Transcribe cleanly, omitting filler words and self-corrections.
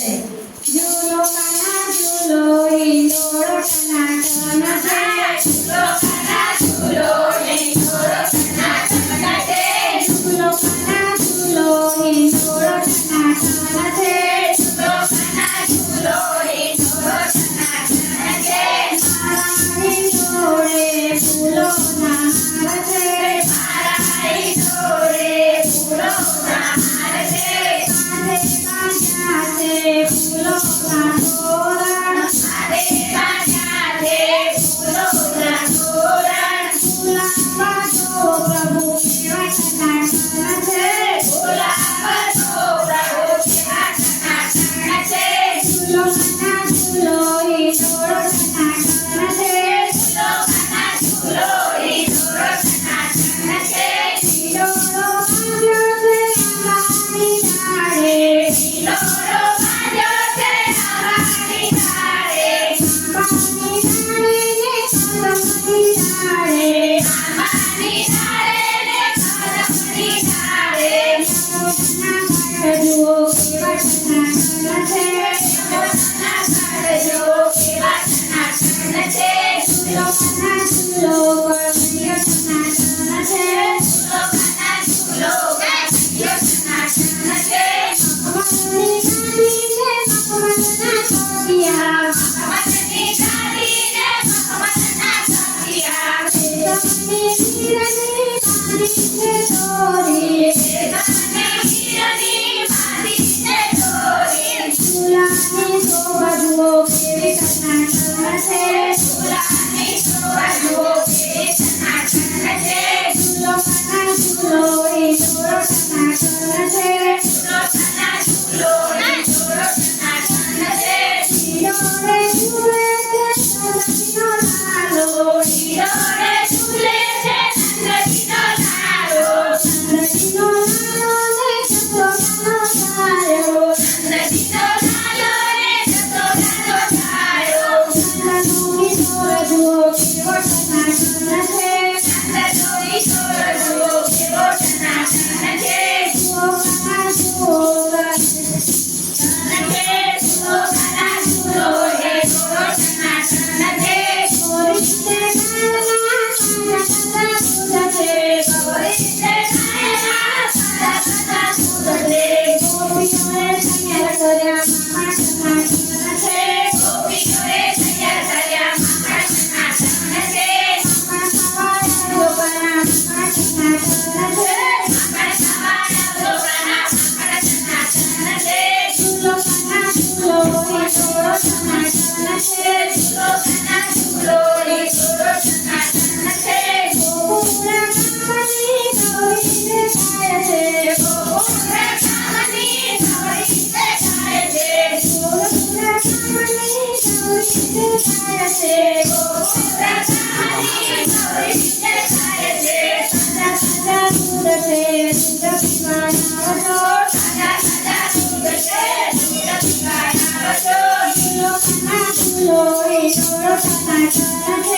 झूलो काना झूलो हिंडोळो टनाटन छे झूलो काना झूलो हिंडोळो टनाटन छे झूलो काना झूलो हिंडोळो टनाटन छे झूलो काना झूलो हिंडोळो टनाटन छे मारा हिंडोळे फूलो ना हार छे मारा हिंडोळे फूलो ना हार छे कांधे बांध्या छे फूलो ना तोरण कांधे बांध्या छे फूलो ना तोरण गुलाब तो प्रभु केवा टनाटन छे गुलाब तो प्रभु केवा टनाटन छे झूलो काना झूलो हिंडोळो टनाटन छे झूलो काना झूलो हिंडोळो टनाटन छे हिंडोळो बांध्यो छे आंबानी डाळे हिंडोळो बांध्यो छे आंबानी डाळे आंबानी डाळे ने कदमनी डाळे यमुना काढजो केवा टनाटन छे झूलो काना झूलो कळमियो टनाटन छे झूलो काना झूलो कळमियो टनाटन छे मखमलनी गाड़ी ने मखमलना चौकिया मखमलनी गाड़ी ने मखमलना चौकिया तमने हीरनी बांधी छे दोरी तमने हीरनी बांधी छे दोरी झूलानी शोभा जुओ केवी टनाटन छे झूलानी शोभा जुओ केवी टनाटन छे झूलो काना झूलो हिंडोळो टनाटन छे झूलो काना झूलो हिंडोळो टनाटन छे हिंडोळे झूले छे नंदीनो लालो हिंडोळे झूले छे नंदीनो लालो नंदीनो लालो ने जसोदानो छायो नंदीनो लालो ने जसोदानो छायो नंदनो ईश्वर जुओ केवो टनाटन छे नंदनो ईश्वर जुओ केवो टनाटन छे जुओ काना जुओ झूलो काना झूलो हिंडोळो टनाटन छे गोरीचे गायला काना दूध छे गोरीचे गायला काना दूध छे गोपीओए तैयार कर्या मामा टनाटन छे गोपीओए तैयार कर्या मामा टनाटन छे मामा सवाया लोकाना मामा टनाटन छे मामा सवाया लोकाना मामा टनाटन छे झूलो काना झूलो हिंडोळो टनाटन छे झूलो काना झूलो हिंडोळो टनाटन छे गोकुळ गामनी गौरीने गाय छे गोकुळ गामनी गौरीने गाय छे गोकुळ गामनी गौरीने गाय छे गोकुळ गामनी गौरीने गाय छे ताजा ताजा दूध छे दूध पीवा आवजो ताजा ताजा दूध छे दूध पीवा आवजो झूलो काना झूलो हिंडोळो टनाटन छे